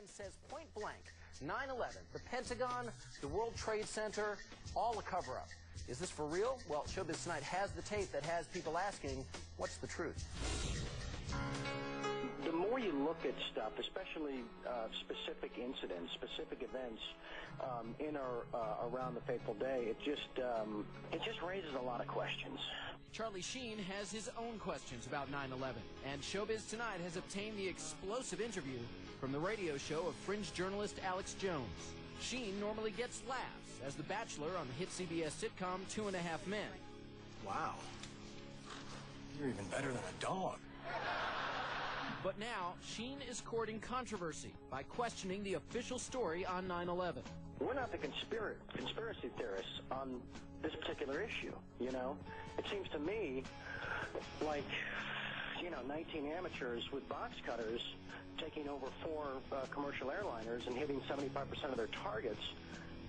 CNN says point blank, 9/11, the Pentagon, the World Trade Center, all a cover-up. Is this for real? Well, Showbiz Tonight has the tape that has people asking, what's the truth? The more you look at stuff, especially specific incidents, specific events in or around the fateful day, it just raises a lot of questions. Charlie Sheen has his own questions about 9/11, and Showbiz Tonight has obtained the explosive interview from the radio show of fringe journalist Alex Jones. Sheen normally gets laughs as the Bachelor on the hit CBS sitcom 2.5 Men. Wow. You're even better than a dog. But now, Sheen is courting controversy by questioning the official story on 9/11. We're not the conspiracy theorists on this particular issue, you know? It seems to me like, 19 amateurs with box cutters taking over 4 commercial airliners and hitting 75% of their targets.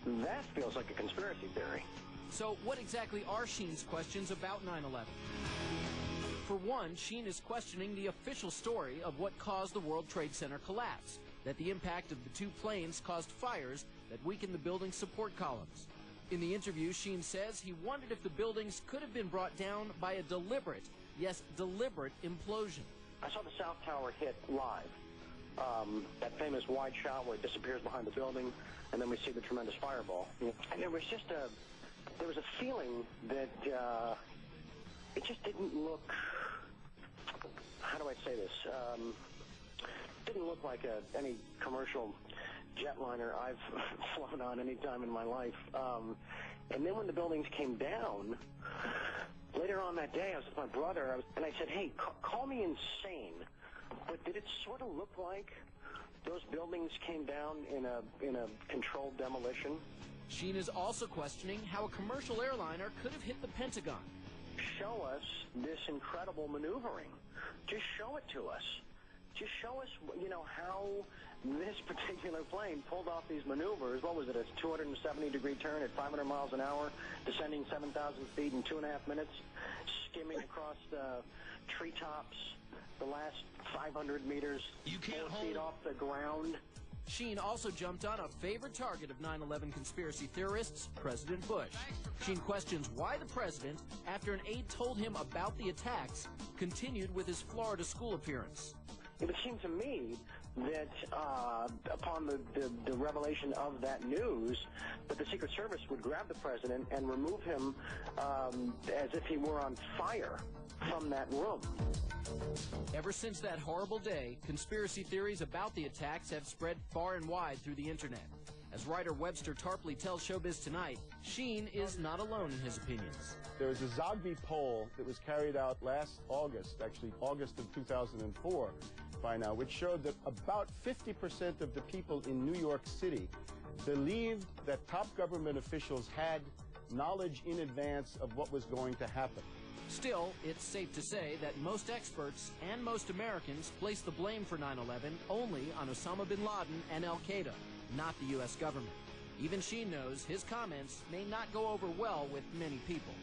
That feels like a conspiracy theory. So what exactly are Sheen's questions about 9/11? For one, Sheen is questioning the official story of what caused the World Trade Center collapse, that the impact of the 2 planes caused fires that weakened the building's support columns. In the interview, Sheen says he wondered if the buildings could have been brought down by a deliberate, yes, deliberate implosion. I saw the South Tower hit live. That famous wide shot where it disappears behind the building, and then we see the tremendous fireball. And there was just a feeling that it just didn't look, how do I say this? Didn't look like any commercial jetliner I've flown on any time in my life. And then when the buildings came down, later on that day, I was with my brother, and I said, hey, call me insane, but did it sort of look like those buildings came down in a controlled demolition? Sheen is also questioning how a commercial airliner could have hit the Pentagon. Show us this incredible maneuvering. Just show it to us. Just show us, how this particular plane pulled off these maneuvers. What was it, a 270-degree turn at 500 miles an hour, descending 7,000 feet in 2.5 minutes, skimming across the treetops, the last 500 meters, 4 feet off the ground. Sheen also jumped on a favorite target of 9/11 conspiracy theorists, President Bush. Sheen questions why the president, after an aide told him about the attacks, continued with his Florida school appearance. It would seem to me that upon the revelation of that news, that the Secret Service would grab the president and remove him as if he were on fire from that room. Ever since that horrible day, conspiracy theories about the attacks have spread far and wide through the internet. As writer Webster Tarpley tells Showbiz Tonight, Sheen is not alone in his opinions. There was a Zogby poll that was carried out last August, actually August of 2004 by now, which showed that about 50% of the people in New York City believed that top government officials had knowledge in advance of what was going to happen. Still, it's safe to say that most experts and most Americans place the blame for 9/11 only on Osama bin Laden and Al-Qaeda, not the U.S. government. Even Sheen knows his comments may not go over well with many people.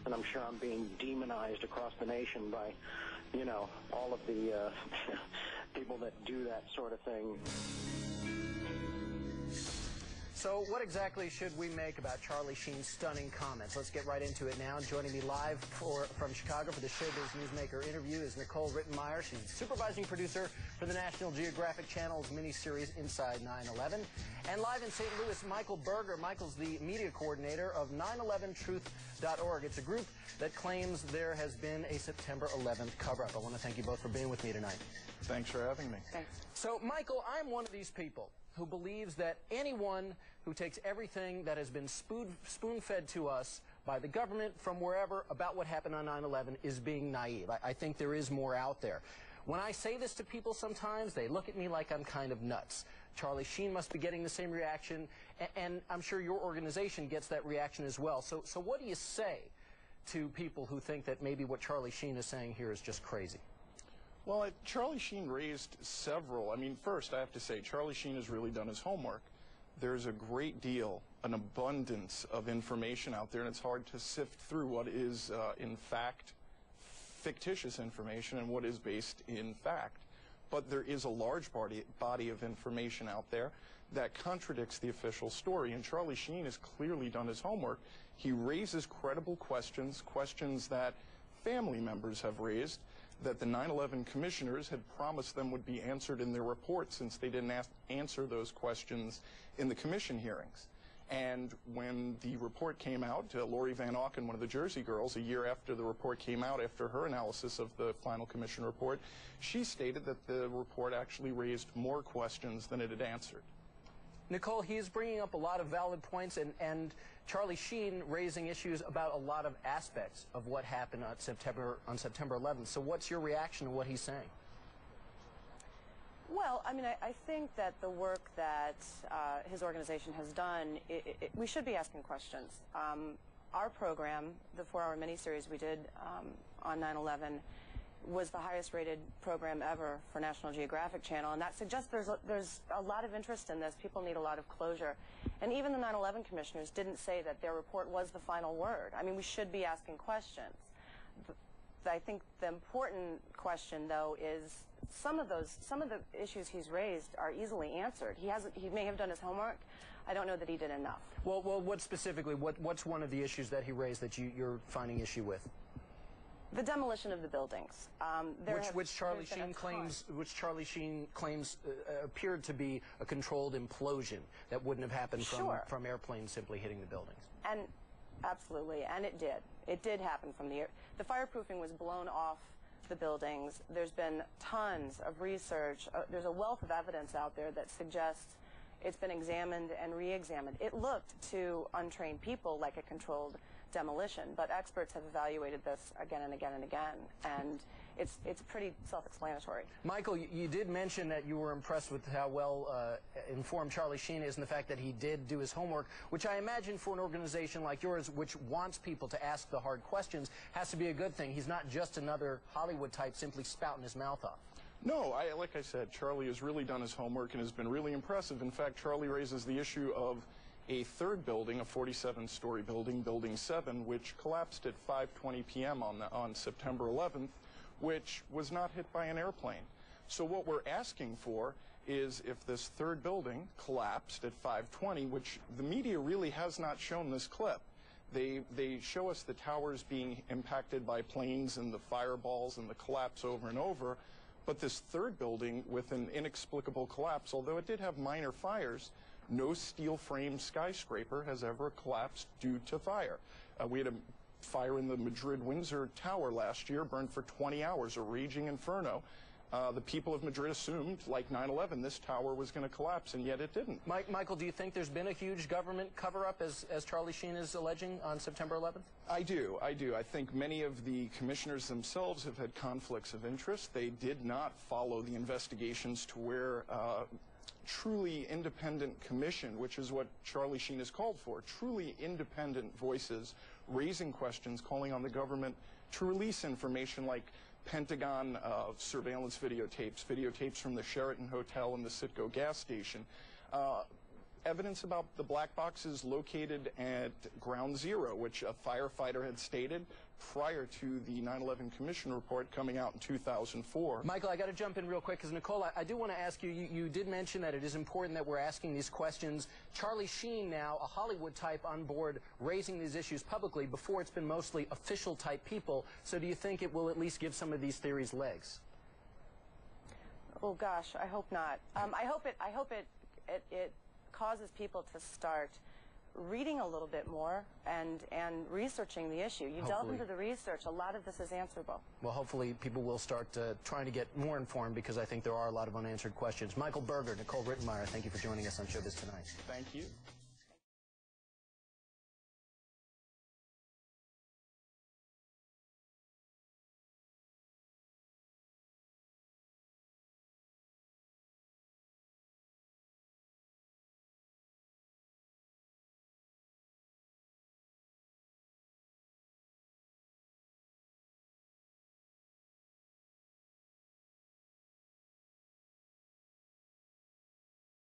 And I'm sure I'm being demonized across the nation by, all of the people that do that sort of thing. So what exactly should we make about Charlie Sheen's stunning comments? Let's get right into it now. Joining me live from Chicago for the Showbiz Newsmaker interview is Nicole Rittenmeyer. She's supervising producer for the National Geographic Channel's miniseries Inside 9/11. And live in St. Louis, Michael Berger. Michael's the media coordinator of 911truth.org. It's a group that claims there has been a September 11th cover-up. I want to thank you both for being with me tonight. Thanks for having me. Thanks. So, Michael, I'm one of these people who believes that anyone who takes everything that has been spoon-fed to us by the government from wherever about what happened on 9/11 is being naive. I think there is more out there. When I say this to people sometimes, they look at me like I'm kind of nuts. Charlie Sheen must be getting the same reaction, and I'm sure your organization gets that reaction as well. So what do you say to people who think that maybe what Charlie Sheen is saying here is just crazy? Well, Charlie Sheen raised several. First, I have to say, Charlie Sheen has really done his homework. There's a great deal, an abundance of information out there, and it's hard to sift through what is, in fact, fictitious information and what is based in fact. but there is a large body of information out there that contradicts the official story, and Charlie Sheen has clearly done his homework. He raises credible questions, questions that family members have raised, that the 9/11 commissioners had promised them would be answered in their report, since they didn't answer those questions in the commission hearings. And when the report came out, Lori Van Auken, one of the Jersey girls, a year after the report came out, after her analysis of the final commission report, she stated that the report actually raised more questions than it had answered. Nicole, he is bringing up a lot of valid points, and Charlie Sheen raising issues about a lot of aspects of what happened on September 11th. So what's your reaction to what he's saying? Well, I mean, I think that the work that his organization has done, we should be asking questions. Our program, the 4-hour miniseries we did on 9/11, was the highest rated program ever for National Geographic Channel, and that suggests there's a lot of interest in this. People need a lot of closure. And even the 9/11 commissioners didn't say that their report was the final word. I mean, we should be asking questions. I think the important question, though, is some of the issues he's raised are easily answered. He may have done his homework. I don't know that he did enough. Well, what specifically? What's one of the issues that he raised that you're finding issue with? The demolition of the buildings, which Charlie Sheen claims appeared to be a controlled implosion that wouldn't have happened from airplanes simply hitting the buildings. And absolutely, and it did. It did happen from the air. The fireproofing was blown off the buildings. There's been tons of research. There's a wealth of evidence out there that suggests it's been examined and re-examined. It looked to untrained people like a controlled demolition, but experts have evaluated this again and again and again, and it's pretty self-explanatory. Michael, you did mention that you were impressed with how well informed Charlie Sheen is, and the fact that he did do his homework, which I imagine for an organization like yours, which wants people to ask the hard questions, has to be a good thing. He's not just another Hollywood type simply spouting his mouth off. No, like I said, Charlie has really done his homework and has been really impressive. In fact, Charlie raises the issue of a third building, a 47-story building, Building 7, which collapsed at 5:20 p.m. on September 11th, which was not hit by an airplane. So what we're asking for is, if this third building collapsed at 5:20, which the media really has not shown this clip. They show us the towers being impacted by planes and the fireballs and the collapse over and over, but this third building with an inexplicable collapse, although it did have minor fires, no steel frame skyscraper has ever collapsed due to fire. We had a fire in the Madrid-Windsor Tower last year, burned for 20 hours, a raging inferno. The people of Madrid assumed, like 9/11, this tower was going to collapse, and yet it didn't. Michael, do you think there's been a huge government cover-up, as Charlie Sheen is alleging, on September 11th? I do. I think many of the commissioners themselves have had conflicts of interest. They did not follow the investigations to where truly independent commission, which is what Charlie Sheen has called for, truly independent voices raising questions, calling on the government to release information like Pentagon surveillance videotapes from the Sheraton Hotel and the Citgo gas station, evidence about the black boxes located at Ground Zero, which a firefighter had stated prior to the 9/11 Commission report coming out in 2004. Michael, I got to jump in real quick, because Nicole, I do want to ask you, you did mention that it is important that we're asking these questions. Charlie Sheen now, a Hollywood type on board, raising these issues publicly. Before, it's been mostly official type people. So do you think it will at least give some of these theories legs? Oh gosh, I hope not. I hope it causes people to start reading a little bit more and researching the issue. You delve into the research, a lot of this is answerable. Well, hopefully people will start trying to get more informed, because I think there are a lot of unanswered questions. Michael Berger, Nicole Rittenmeyer, thank you for joining us on Showbiz Tonight. Thank you.